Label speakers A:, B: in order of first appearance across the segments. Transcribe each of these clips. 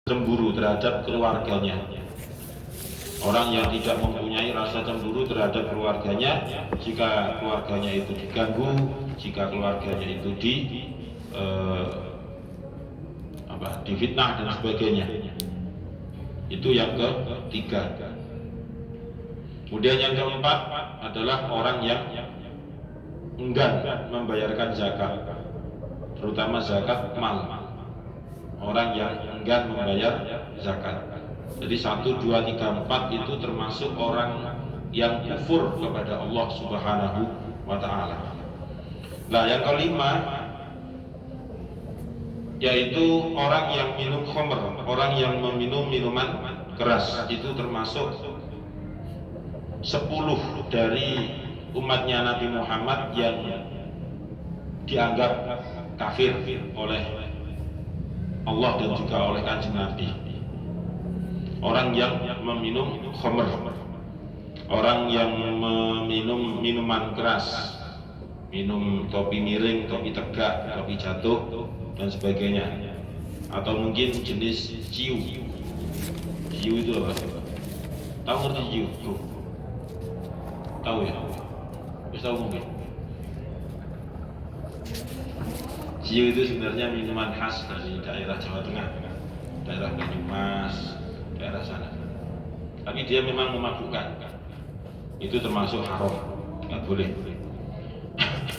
A: cemburu terhadap keluarganya. Orang yang tidak mempunyai rasa cemburu terhadap keluarganya, jika keluarganya itu diganggu, jika keluarganya itu difitnah dan sebagainya. Itu yang ketiga. Kemudian yang keempat adalah orang yang enggan membayarkan zakat, terutama zakat mal. Orang yang enggan membayar zakat. Jadi 1, 2, 3, 4 itu termasuk orang yang kufur kepada Allah Subhanahu wa ta'ala. Nah, yang kelima yaitu orang yang minum khamr, orang yang meminum minuman keras. Itu termasuk 10 dari umatnya Nabi Muhammad yang dianggap kafir oleh Allah dan juga oleh Kanjeng Nabi. Orang yang meminum khamr, orang yang meminum minuman keras, minum topi miring, topi tegak, topi jatuh dan sebagainya. Atau mungkin jenis ciu. Ciu itu apa? Tahu ngerti ciu? Tahu ya? Bisa tahu mungkin. Ciu itu sebenarnya minuman khas dari daerah Jawa Tengah, daerah Banyumas, daerah sana. Tapi dia memang memabukkan. Itu termasuk haram, nggak boleh.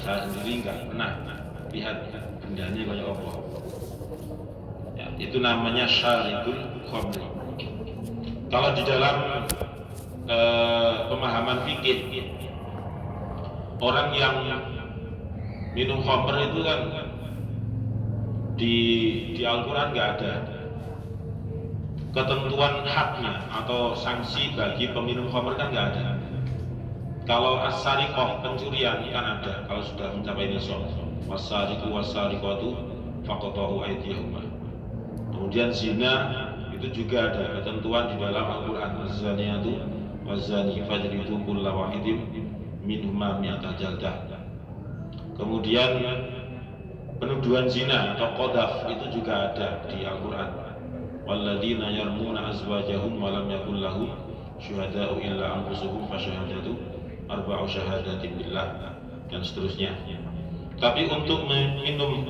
A: Saya sendiri nggak pernah lihat bendanya kayak apa. Ya, itu namanya syaribul khamri. Kalau di dalam pemahaman fikih, orang yang minum khamr itu kan di Al-Quran nggak ada ketentuan hadnya atau sanksi bagi peminum khamr, kan nggak ada. Kalau as-sariqah, pencurian, kan ada kalau sudah mencapai nisab. Was-sariqu was-sariqatu faqta'u aydiyahuma. Kemudian zina itu juga ada ketentuan di dalam Al-Quran. Az-zaniyatu waz-zani fajlidu kulla wahidin minhuma mi'ata jaldah. Kemudian penuduhan zina atau qadhaf itu juga ada di Al-Quran. Walladzina yarmuna azwajahum wa lam yakul lahum syuhada'u illa anfusuhum fa syahadatu arba'u syahadatin billah dan seterusnya. Tapi untuk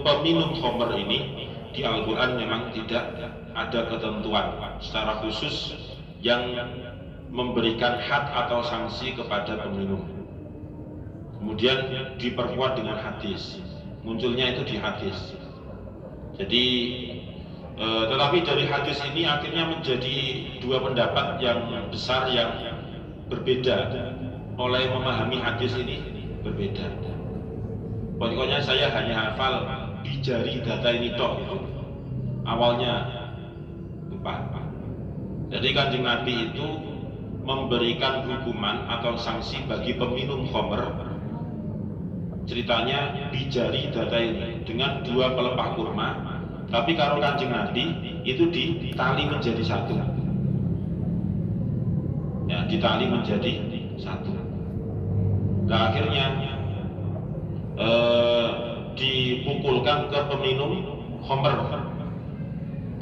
A: peminum khamr ini di Al-Quran memang tidak ada ketentuan secara khusus yang memberikan had atau sanksi kepada peminum. Kemudian diperkuat dengan hadis, munculnya itu di hadis. Jadi tetapi dari hadis ini akhirnya menjadi dua pendapat yang besar yang berbeda. Oleh memahami hadis ini berbeda. Pokoknya saya hanya hafal di jari data ini tok gitu. Awalnya lupa. Jadi Kanjeng Nabi itu memberikan hukuman atau sanksi bagi peminum khamr. Ceritanya di jari data ini dengan 2 pelepah kurma. Tapi kalau Kanjeng Nabi itu ditali menjadi satu. Ya, ditali menjadi satu. Nah, akhirnya dipukulkan ke peminum khamr.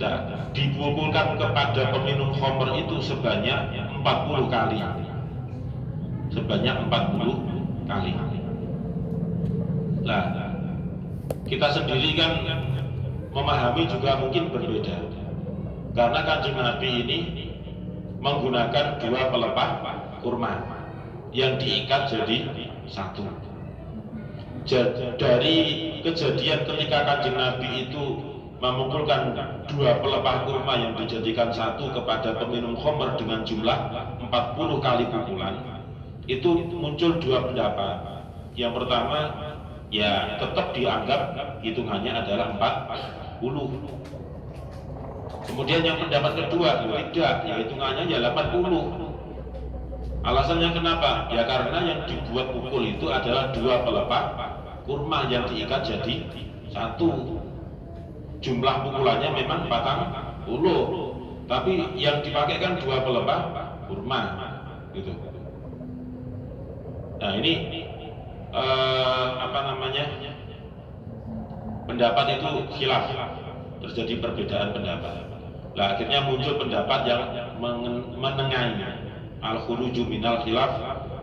A: Nah, dipukulkan kepada peminum khamr itu sebanyak 40 kali. Sebanyak 40 kali. Nah, kita sendiri kan memahami juga mungkin berbeda. Karena Kanjeng Nabi ini menggunakan 2 pelepah kurma yang diikat jadi satu. Dari kejadian ketika Kanjeng Nabi itu memukulkan 2 pelepah kurma yang dijadikan satu kepada peminum khamr dengan jumlah 40 kali pukulan, itu muncul 2 pendapat. Yang pertama, ya tetap dianggap hitungannya adalah 40. Kemudian yang pendapat kedua, tidak, ya hitungannya ya 80. Alasannya kenapa? Ya karena yang dibuat pukul itu adalah 2 pelepah kurma yang diikat jadi satu. Jumlah pukulannya memang 40, tapi yang dipakai kan 2 pelepah kurma, gitu. Nah ini pendapat itu khilaf, terjadi perbedaan pendapat. Nah, akhirnya muncul pendapat yang menengahi al-khuruju minal khilaf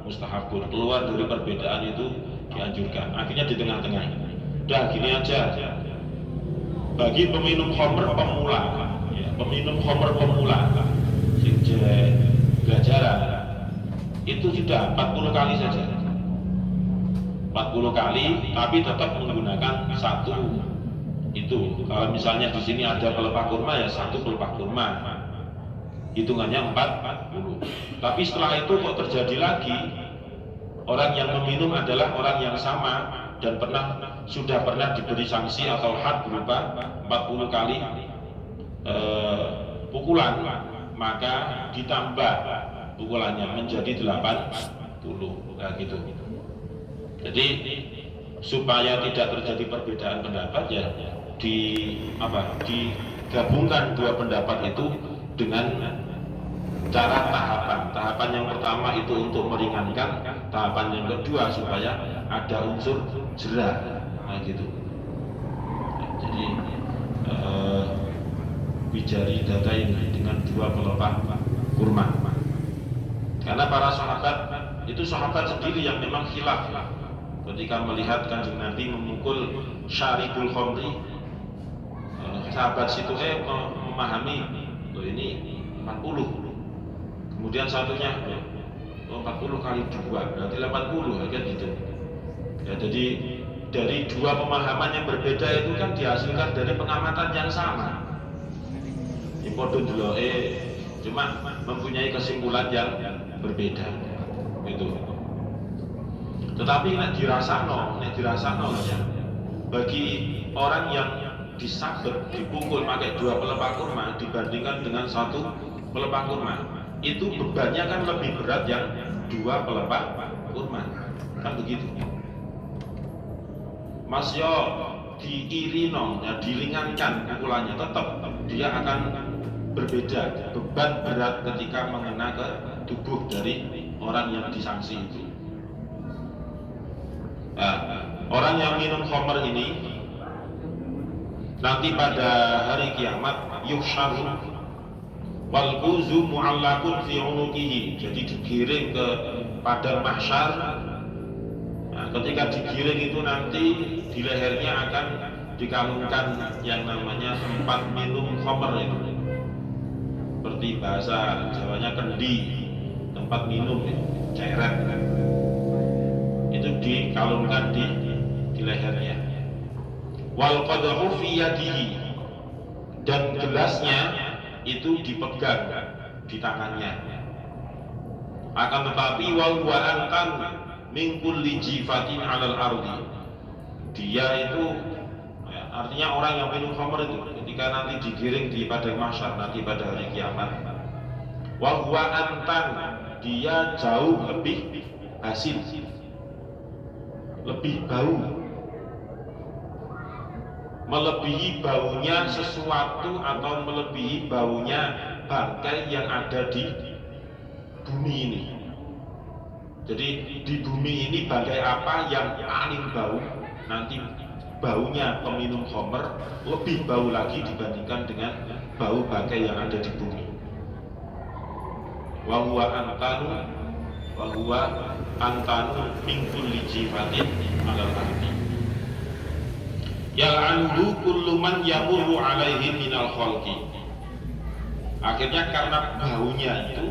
A: mustahabun, keluar dari perbedaan itu dianjurkan. Akhirnya di tengah-tengah. Udah gini aja, bagi peminum khamr pemula, ya, peminum khamr pemula, sejak belajaran itu sudah 40 kali saja, 40 kali, tapi tetap menggunakan satu itu. Kalau misalnya di sini ada pelepah kurma, ya satu pelepah kurma, hitungannya 40. Tapi setelah itu kok terjadi lagi, orang yang meminum adalah orang yang sama dan sudah pernah diberi sanksi atau had berupa 40 kali pukulan, maka ditambah pukulannya menjadi 80. Nah, gitu. Jadi supaya tidak terjadi perbedaan pendapat, ya digabungkan dua pendapat itu dengan cara tahapan yang pertama itu untuk meringankan, tahapan yang kedua supaya ada unsur jerah. Nah, gitu. Jadi bijari data ini dengan dua pelepah kurma, karena para sahabat itu sahabat sendiri yang memang khilaf ketika melihat Kanjeng Nabi memukul syaribul khamri. Sahabat situ memahami, loh ini 40, kemudian satunya 40 kali 2 berarti 80, kan gitu ya. Jadi dari dua pemahaman yang berbeda itu kan dihasilkan dari pengamatan yang sama, podo dulu cuma mempunyai kesimpulan yang berbeda gitu. Tetapi nek dirasano ya, bagi orang yang disabet, dipukul pakai dua pelepah kurma dibandingkan dengan satu pelepah kurma, itu bebannya kan lebih berat yang dua pelepah kurma, kan begitu. Mas yo diirino, ya diringankan pukulannya, tetap dia akan berbeda beban berat ketika mengena ke tubuh dari orang yang disanksi itu. Nah, orang yang minum khamr ini nanti pada hari kiamat yuhsyaru wal quzu mu'allaqun fi unuqihi, jadi digiring ke padang mahsyar. Nah, ketika digiring itu nanti di lehernya akan dikalungkan yang namanya tempat minum khamr itu, seperti bahasa Jawanya kendi, tempat minum ya, ceret, itu dikalungkan di lehernya. Wal qadhu fi yadihi, dan gelasnya itu dipegang di tangannya. Akan tetapi wal huwa antan min kulli jifatin 'alal ardi, dia itu ya, artinya orang yang minum khamr itu ketika nanti digiring di padang mahsyar nanti pada hari kiamat, wa huwa antan, dia jauh lebih asin, lebih bau, melebihi baunya sesuatu atau melebihi baunya bangkai yang ada di bumi ini. Jadi di bumi ini bangkai apa yang paling bau? Nanti baunya peminum khamr lebih bau lagi dibandingkan dengan bau bangkai yang ada di bumi. Wa huwa antanu min kulli jifatin 'alal ardi yal'anhu kullu man yamurru alaihi minal khalqi. Akhirnya karena baunya itu,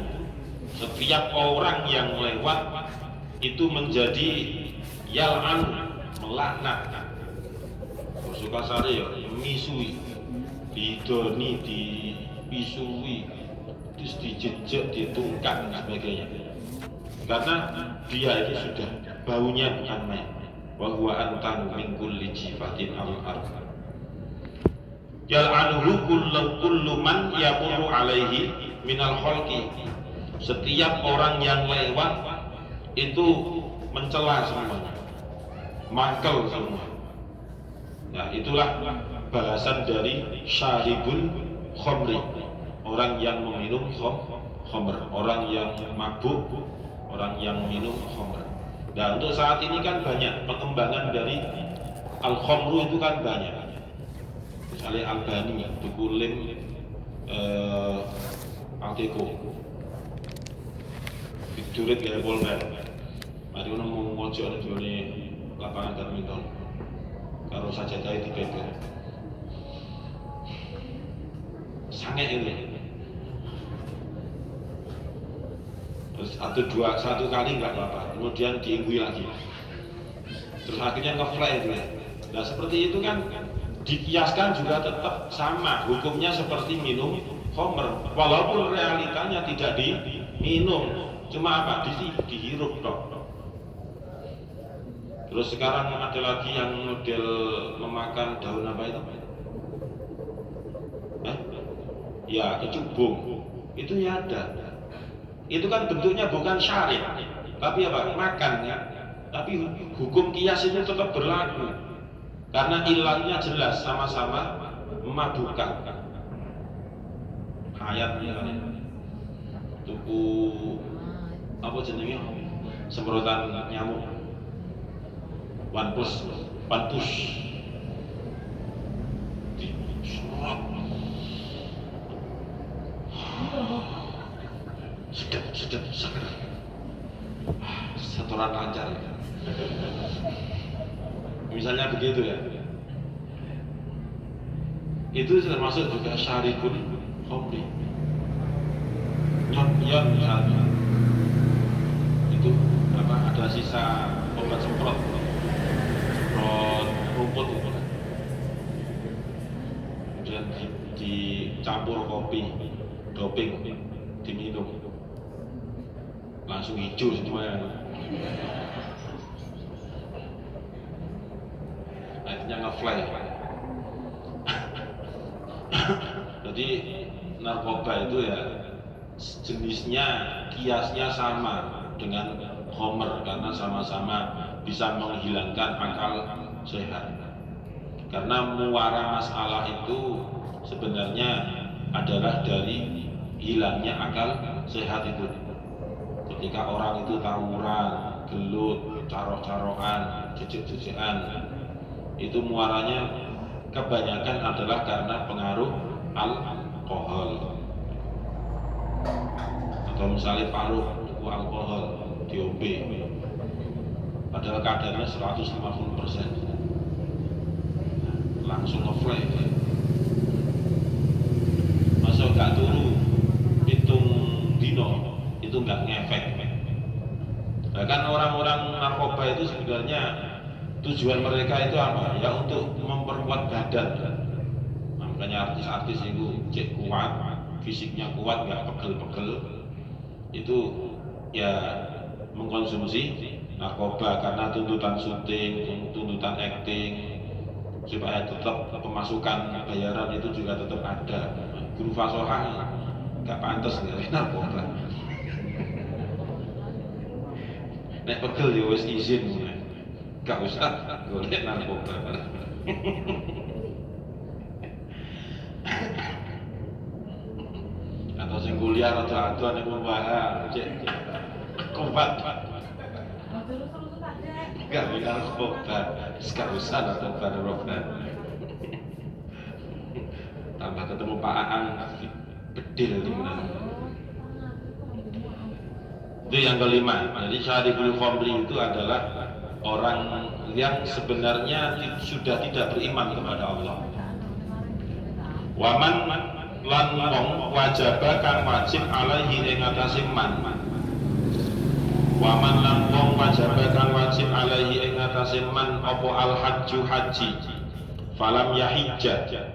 A: setiap orang yang lewat itu menjadi yal'an, melaknat. Suka sari ya, misui, didoni, dipisui, dijejek, ditungkak dan sebagainya. Karena dia itu sudah baunya bukan main. Wa huwa antanu min kulli jifatin al-ard. Yal'anuhu kullu man yamurru alaihi minal khalqi. Setiap orang yang lewat itu mencela semuanya, mangkel semua. Nah, itulah balasan dari syaribul khamri, orang yang meminum khamr, orang yang mabuk, orang yang minum khamr. Nah, untuk saat ini kan banyak pengembangan dari al-khamru, itu kan banyak. Misalnya Albani, Dukulim, Teko. Durit gaya polder. Mari ngono mung mojok ning jone lapangan badminton. Karo sajadah digeger. Sange ini. Terus satu kali nggak apa-apa, kemudian diinggui lagi. Terus akhirnya nge-fly itu ya. Nah seperti itu kan dikiaskan juga tetap sama hukumnya seperti minum khamr, walaupun realitanya tidak diminum, cuma apa? Dihirup dok. Terus sekarang ada lagi yang model memakan daun apa itu? Ya kecubung, itu ya ada. Itu kan bentuknya bukan syarif, tapi apa? Makan ya. Tapi hukum kias itu tetap berlaku karena ilahnya jelas, sama-sama memabukkan. Ayatnya kan tuku apa jenenge? Semprotan nyamuk. Wanpus. Sedap seger. Setoran lancar. Misalnya begitu ya. Itu termasuk juga syarikun khamri. Nyot misalnya. Itu apa? Ada sisa obat semprot rumput itu kan. Kemudian dicampur kopi, doping, diminum. Langsung hijau semuanya. Akhirnya nge-fly. Jadi narkoba itu ya jenisnya, kiasnya sama dengan khamr karena sama-sama bisa menghilangkan akal sehat. Karena muara masalah itu sebenarnya adalah dari hilangnya akal sehat itu. Ketika orang itu tawuran, gelut, carok-carokan, jejek-jejekan, itu muaranya kebanyakan adalah karena pengaruh alkohol. Atau misalnya paruh itu alkohol diombe, padahal kadarnya 150%, langsung nge-fly. Masa gak turu hitung dino itu nggak ngefek. Bahkan orang-orang narkoba itu sebenarnya tujuan mereka itu apa? Ya untuk memperkuat badan. Makanya artis-artis itu cek kuat, fisiknya kuat, nggak pegel-pegel. Itu ya mengkonsumsi narkoba karena tuntutan syuting, tuntutan acting, supaya tetap pemasukan bayaran itu juga tetap ada. Guru fasohah nggak pantas nggak narkoba. Nek pegel ya wis izin, gak usah golek narkoba. Atau sing kuliah rada-rada nek membahas cek kuat. Gak bisa narkoba, gak usah narkoba. Tambah ketemu Pak Aan bedil di mana. Itu yang kelima. Jadi syarikul khamri itu adalah orang yang sebenarnya sudah tidak beriman kepada Allah. Waman lan wong wajaba kang wajib alaihi ing atase man. Waman lan wong wajaba kang wajib alaihi ing atase man apa al hajju haji. Falam yahijja.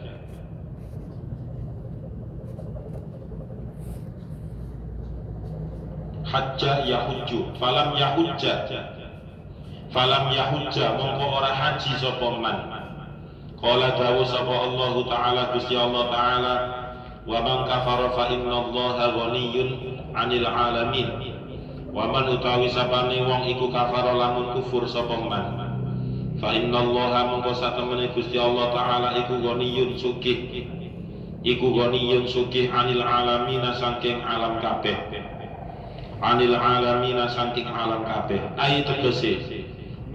A: Hajja yahujju, falam yahujja mongko ora haji sapa man. Qala dawu sapa Allah Ta'ala Gusti Allah Ta'ala, wa man kafara fa inna Allaha ghaniyyun 'anil 'alamin. Wa man utawi sapane wong iku kafara lamun kufur sapa man, fa inna Allaha mongko satemene Gusti Allah Ta'ala iku ghaniyyun sugih, 'anil 'alamin saking alam kabeh. Anil alamina saking alam kabeh. Ai tegese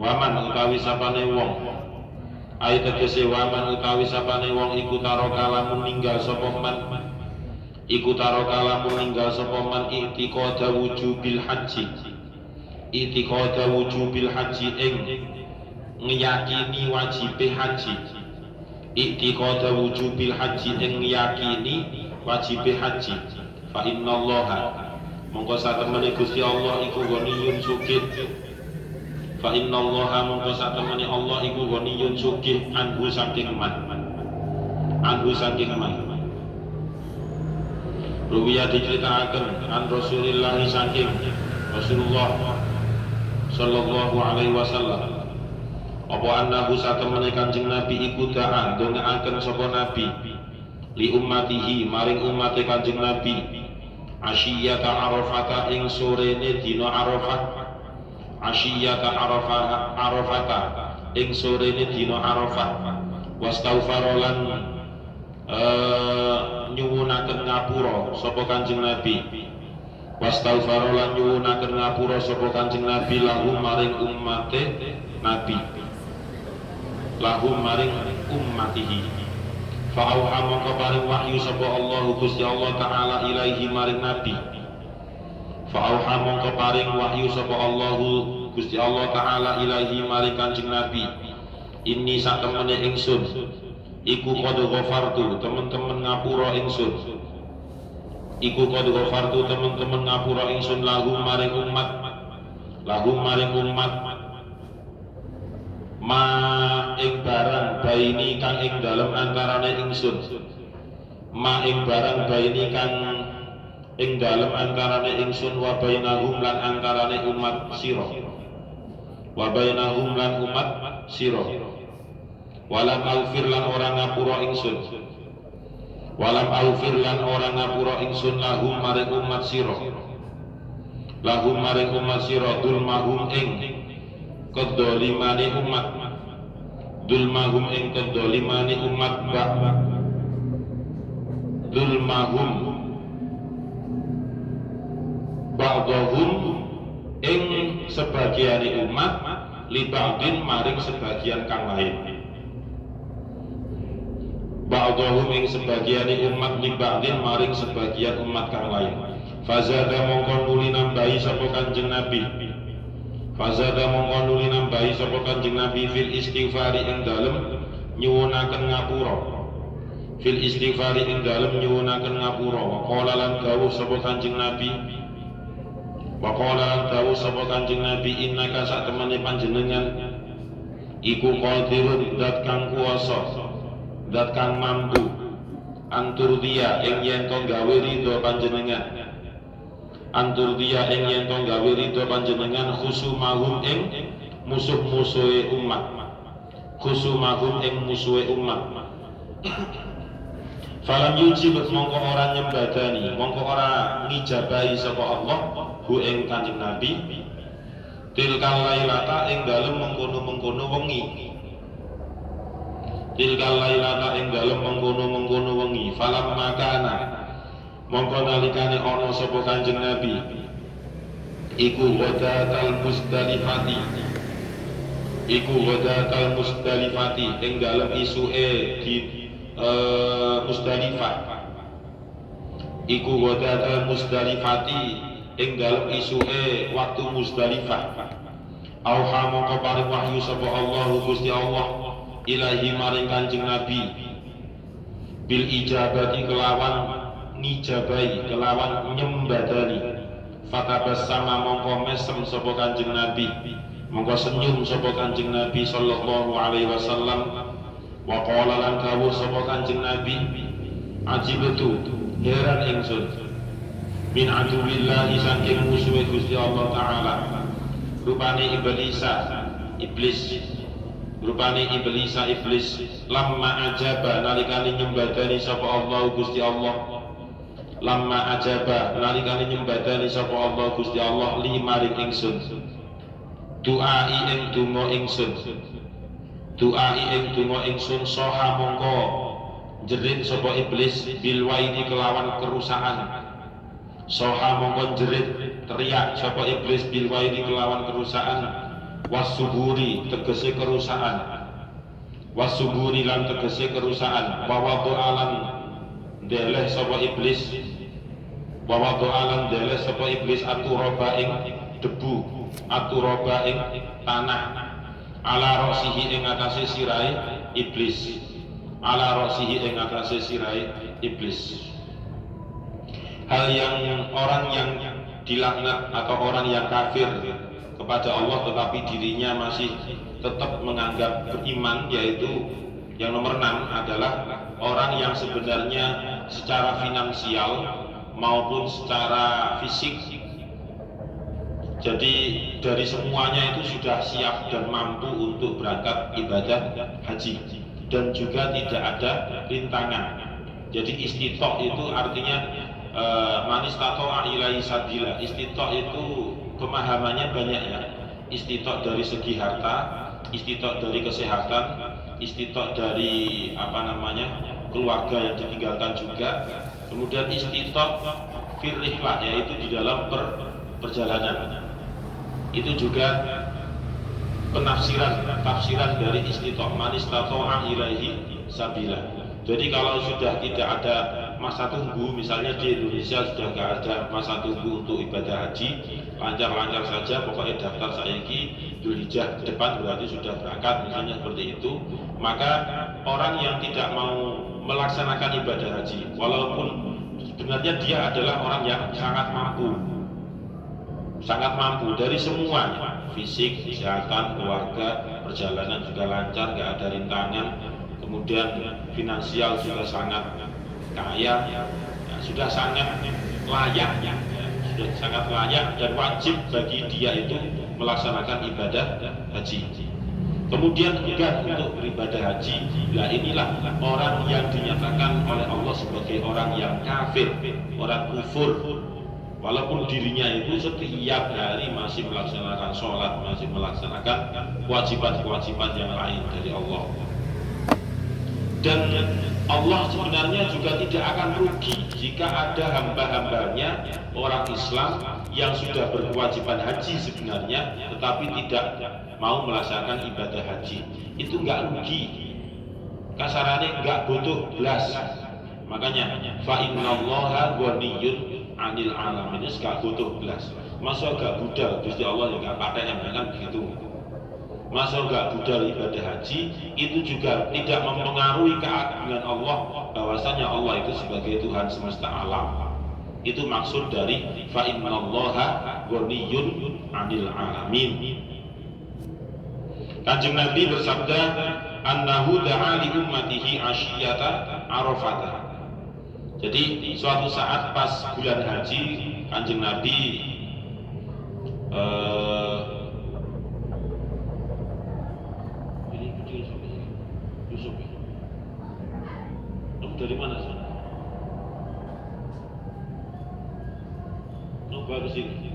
A: waman utawi sapane wong. Ai tegese waman utawi sapane wong iku taraka lamun ninggal sapa man. iku taraka lamun ninggal sapa man i'tiqada wujubil haji, i'tiqada wujubil haji ing ngiyakini wajibe haji, i'tiqada wujubil haji ing ngiyakini wajibe haji. Fa innallaha mongko satemene Gusti Allah iku ghaniyun sugih. Fa innallaha mongko satemene Allah iku ghaniyun sugih anhu saking man, anhu saking man. Ruwiyah diceritakan an Rasulillah saking Rasulullah sallallahu alaihi wasallam apa annahu satemene Kanjeng Nabi iku da'a ndongaaken sapa Nabi li ummatihi maring umate Kanjeng Nabi asyiyata arafata ing sorene dina Arafah, asyiyata arafata ing sorene dina Arafah, wastaghfarolan nyuwunaken ngapura sapa Kanjeng Nabi, wastaghfarolan nyuwunaken ngapura sapa Kanjeng Nabi lahum maring ummate Nabi, lahum maring ummatihi. Fa'auha mongko paring wahyu sapa Allah Gusti Allah taala ilaihi maring Nabi. Fa'auha mongko paring wahyu sapa Allah Gusti Allah taala ilaihi maring Kanjeng Nabi. Ini satemene ingsun iku qad ghafartu temen-temen ngapura ingsun. Iku qad ghafartu temen-temen ngapura ingsun lahum maring umat. Lahum maring umat ma ing barang baini kang ing dalem antarane ingsun, ma ing barang baini kang ing dalem antarane ingsun wa bainahum lan antarane umat sira, wa bainahum lan umat sira. Walam aufir lan ora ngapura ingsun, walam aufir lan ora ngapura ingsun lahum maring umat sira, lahum maring umat sira dulmahum ing kedolimane umat, dulmahum ing kedolimane umat dulmahum ba'dahum ing sebagiane umat li ba'din maring sebagian kang lain, ba'dahum ing sebagiane umat li ba'din maring sebagian umat kang lain. Fazada mongko nuli nambahi sapa Kanjeng Nabi, fazada mongko nuli nambahi sapa Kanjeng Nabi fil istighfari ing dalem nyuwunaken ngapura, fil istighfari ing dalem nyuwunaken ngapura. Wa qala lan dawuh sapa Kanjeng Nabi, wa qala lan dawuh sapa Kanjeng Nabi innaka satemene panjenengan iku qadirun dat kang kuwasa, dat kang mampu antur dia ing yen to gawe ridho panjenengan, antur dia ing yen to gawe ridho panjenengan khusumahum ing musuh-musuhe umat, khusumahum ing musuhe umat. Falam yujib mongko ora nyembadani, mongko ora ngijabahi sapa Allah hu ing Kanjeng Nabi tilkal lailata ing dalem mengkono-mengkono wengi, tilkal lailata ing dalem mengkono-mengkono wengi. Falam makana mongko nalikane ana sapa Kanjeng Nabi iku wadatal musdalifati, iku wadatal musdalifati ing dalem isuke di Musdalifah, iku wadatal musdalifati ing dalem isuke waktu Musdalifah. Auha mongko paring wahyu sapa Allah Gusti Allah ilahi maring Kanjeng Nabi bil ijabati kelawan ngijabai, kelawan nyembadani. Fatabas sama mongko mesem sapa Kanjeng Nabi, mongko senyum sapa Kanjeng Nabi sallallahu alaihi wasallam. Wa qala lan dawuh sapa Kanjeng Nabi ajibtu heran ingsun min aduwillahi saking musuhe Gusti Allah taala, rupane iblis, rupane iblis lamma ajaba nalikane nyembadani sapa Allah Gusti Allah, lamma ajaba nalikane nyembadani sapa Allah Gusti Allah li maring ingsun du'ai ing donga ingsun, du'ai ing donga ingsun soha mongko jerit sapa iblis bil waidi kelawan kerusakan, soha mongko jerit teriak sapa iblis bil waidi kelawan kerusakan, wasuburi tegese kerusakan, wasuburi lan tegese kerusakan, wa wadu alam deleh sapa iblis, wa wada'alan deleh sapa iblis aturoba ing debu, aturoba ing tanah, ala rosihi ing atase sirai iblis, ala rosihi ing atase sirai iblis. Hal yang orang yang dilaknat atau orang yang kafir kepada Allah tetapi dirinya masih tetap menganggap beriman, yaitu yang nomor 6 adalah orang yang sebenarnya secara finansial maupun secara fisik, jadi dari semuanya itu sudah siap dan mampu untuk berangkat ibadah haji dan juga tidak ada rintangan. Jadi istitok itu artinya manis tato ilai sabila. Istitok itu pemahamannya banyak ya. Istitok dari segi harta, istitok dari kesehatan, istitok dari keluarga yang ditinggalkan juga. Kemudian istitok firrihlah, yaitu di dalam perjalanan. Itu juga tafsiran dari istitok manis tato ilaihi sabila. Jadi kalau sudah tidak ada masa tunggu, misalnya di Indonesia sudah nggak ada masa tunggu untuk ibadah haji, lancar-lancar saja, pokoknya daftar saiki Dzulhijjah depan berarti sudah berangkat, misalnya seperti itu, maka orang yang tidak mau melaksanakan ibadah haji, walaupun sebenarnya dia adalah orang yang sangat mampu dari semuanya, fisik, kesehatan, keluarga, perjalanan juga lancar, nggak ada rintangan, kemudian finansial juga sangat kaya, ya, sudah sangat layak, sudah sangat layak dan wajib bagi dia itu melaksanakan ibadah haji. Kemudian enggan untuk beribadah haji. Nah inilah orang yang dinyatakan oleh Allah sebagai orang yang kafir, orang kufur, walaupun dirinya itu setiap hari masih melaksanakan sholat, masih melaksanakan kewajiban-kewajiban yang lain dari Allah. Dan Allah sebenarnya juga tidak akan rugi jika ada hamba-hambanya orang Islam yang sudah berkewajiban haji sebenarnya tetapi tidak mau melaksanakan ibadah haji. Itu nggak rugi, kasarannya nggak butuh belas. Makanya fa innallaha ghaniyun 'anil 'alamin, nggak butuh belas. Masa gak budal Gusti Allah juga paten yang kan begitu. Masa gak budal ibadah haji, itu juga tidak mempengaruhi keagungan Allah, bahwasanya Allah itu sebagai Tuhan semesta alam. Itu maksud dari fa innallaha ghaniyun 'anil 'alamin. Kanjeng Nabi bersabda, annahu da'a li ummatihi asyiyata Arafah. Jadi suatu saat pas bulan haji, Kanjeng Nabi ini kecil sekali, Yusuf ya. Dari mana sana? Baru sini.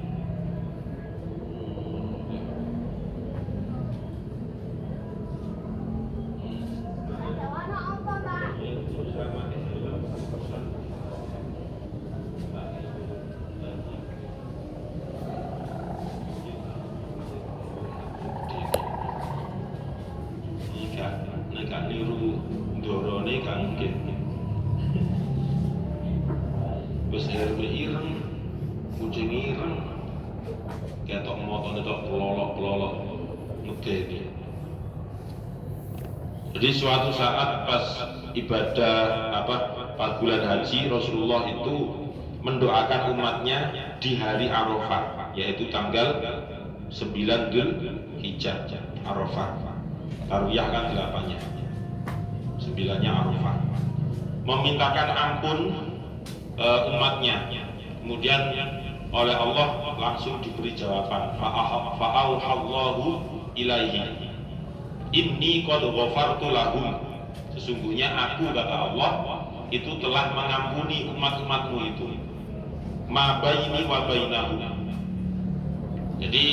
A: Nek niru dorone kan mungkin. Wis herbe ireng, kucing ireng, ketok motone tok pelolok-pelolok ngedeni. Jadi suatu saat pas ibadah pas bulan haji, Rasulullah itu mendoakan umatnya di hari Arafah, yaitu tanggal 9 Dzulhijjah. Arafah, Tarwiyah kan 8-nya, 9-nya Arafah, memintakan ampun umatnya. Kemudian oleh Allah langsung diberi jawaban, fa'auhallahu ilaihi inni qad ghafartu lahum, sesungguhnya aku, kata Allah, itu telah mengampuni umat-umatmu itu, ma baini wa bainahum. Jadi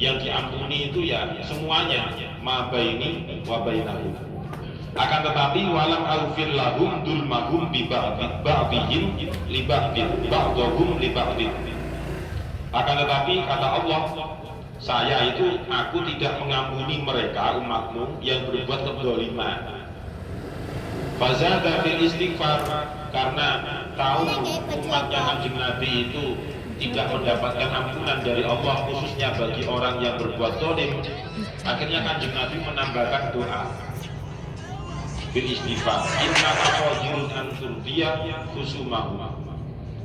A: yang diampuni itu ya semuanya, ma baini wa bainahum. Akan tetapi walam alfir lahum dulmahum bi ba'dihim li ba'din ba'dhum li ba'din. Akan tetapi kata Allah, saya itu aku tidak mengampuni mereka umatmu yang berbuat kezaliman. Fazada fil istighfar karena tahu umatnya Kanjeng Nabi itu tidak mendapatkan ampunan dari Allah, khususnya bagi orang yang berbuat zalim, akhirnya Kanjeng Nabi menambahkan doa bil istighfar, inna qadirun an turdiya khusumahu,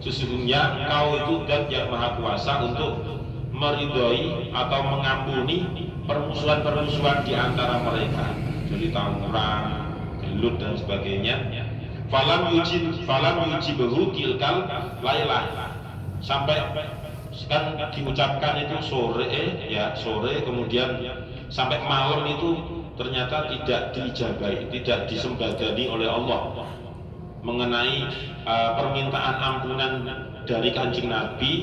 A: sesungguhnya Engkau itu zat yang maha kuasa untuk meridhoi atau mengampuni permusuhan-permusuhan di antara mereka, jadi tawuran, gelut dan sebagainya. Falam yujibahu tilkal lailah, sampai kan diucapkan itu sore, kemudian sampai malam itu ternyata tidak diijabahi, tidak disembadani oleh Allah mengenai permintaan ampunan dari Kanjeng Nabi.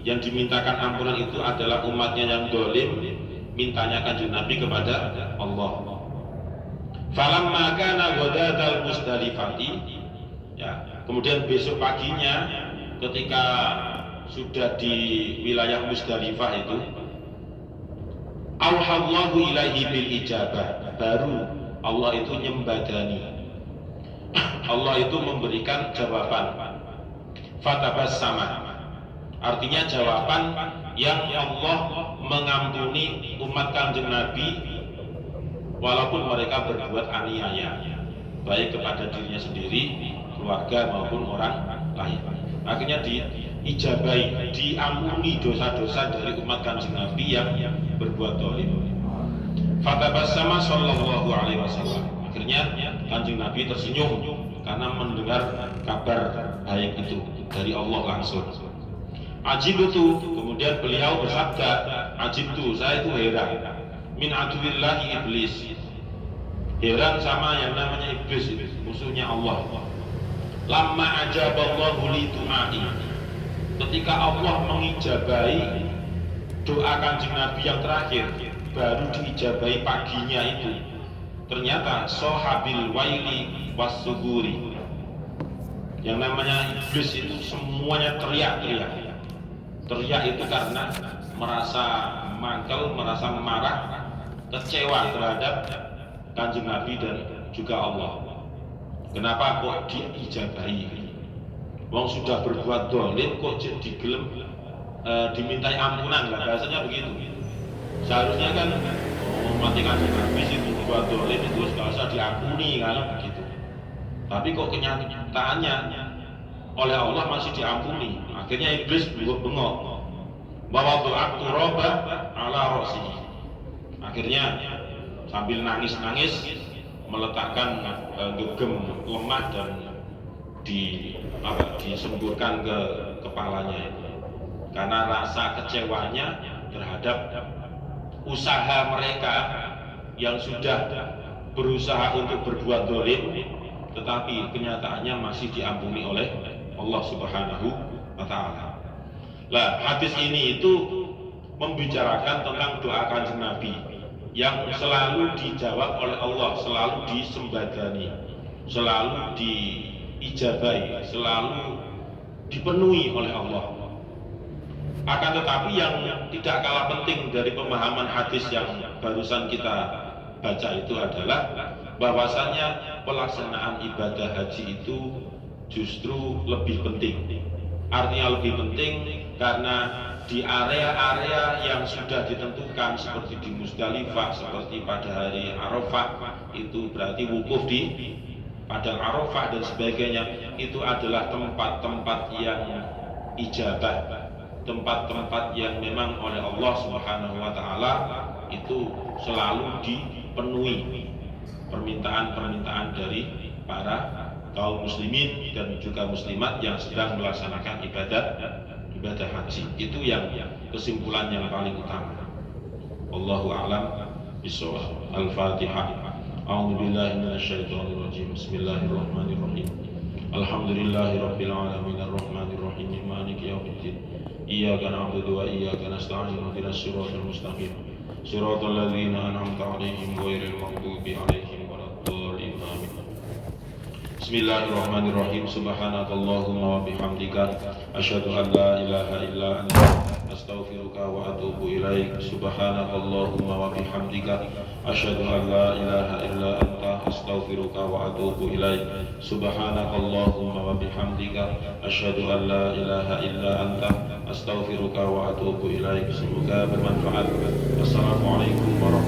A: Yang dimintakan ampunan itu adalah umatnya yang dolim, mintanya Kanjeng Nabi kepada Allah. Falamma kana ghadatal Musdalifati, kemudian besok paginya ketika sudah di wilayah Musdalifah itu, auhallahu ilaihi bil ijabah, baru Allah itu nyembadani, Allah itu memberikan jawaban. Fatabassama, artinya jawaban yang Allah mengampuni umat Kanjeng Nabi walaupun mereka berbuat aniaya, baik kepada dirinya sendiri, keluarga maupun orang lain. Akhirnya diijabai, diampuni dosa-dosa dari umat Kanjeng Nabi yang berbuat zalim. Fatabassama sallallahu alaihi wasallam, akhirnya Kanjeng Nabi tersenyum karena mendengar kabar baik itu dari Allah langsung. Ajibtu, kemudian beliau bersabda, ajibtu, saya itu heran, min aduwillahi iblis, heran sama yang namanya iblis itu, musuhnya Allah. Lamma ajaballahu li du'ai, ketika Allah mengijabahi doa Kanjeng Nabi yang terakhir, baru diijabahi paginya itu, ternyata sohabil waili wasuburi, yang namanya iblis itu semuanya teriak-teriak. Teriak itu karena merasa mangkel, merasa marah, kecewa terhadap Kanjeng Nabi dan juga Allah. Kenapa kok diijabahi? Wong sudah berbuat dolim kok jadi gelem dimintai ampunan, lah bahasanya begitu. Seharusnya kan mati Kanjeng Nabi itu berbuat dolim itu nggak usah diampuni, kalau begitu. Tapi kok kenyataannya oleh Allah masih diampuni. Akhirnya iblis bengok, bahwa doa turabah ala rosi. Akhirnya sambil nangis-nangis meletakkan gegem lemah dan disemburkan ke kepalanya itu, karena rasa kecewanya terhadap usaha mereka yang sudah berusaha untuk berbuat zalim, tetapi kenyataannya masih diampuni oleh Allah Subhanahu wa ta'ala. Lah, hadis ini itu membicarakan tentang doa Kanjeng Nabi yang selalu dijawab oleh Allah, selalu disembadani, selalu diijabai, selalu dipenuhi oleh Allah. Akan tetapi yang tidak kalah penting dari pemahaman hadis yang barusan kita baca itu adalah bahwasanya pelaksanaan ibadah haji itu justru lebih penting. Artinya lebih penting karena di area-area yang sudah ditentukan seperti di Musdalifah, seperti pada hari Arafah, itu berarti wukuf di padang Arafah dan sebagainya, itu adalah tempat-tempat yang ijabah, tempat-tempat yang memang oleh Allah Subhanahu wa ta'ala itu selalu dipenuhi permintaan-permintaan dari para kaum muslimin dan juga muslimat yang sedang melaksanakan ibadah haji. Itu yang kesimpulan yang paling utama. Wallahu a'lam bishawab. Al-Fatihah. A'udzubillahi minasyaitonir rajim. Bismillahirrahmanirrahim. Alhamdulillahirabbil alamin arrahmanir rahim maliki yaumiddin. Iyyaka na'budu wa iyyaka nasta'in ihdinas siratal mustaqim. Siratal ladzina an'amta 'alaihim ghairil maghdubi 'alaihim waladdallin. Amin. Bismillahirrahmanirrahim. Subhanakallahumma wa bihamdika asyhadu an la ilaha illa anta astaghfiruka wa atubu ilaik. Subhanakallahumma wa bihamdika asyhadu an la ilaha illa anta astaghfiruka wa atubu ilaik. Subhanakallahumma wa bihamdika asyhadu an la ilaha illa anta astaghfiruka wa atubu ilaik. Semoga bermanfaat. Wassalamualaikum warahmatullahi wabarakatuh.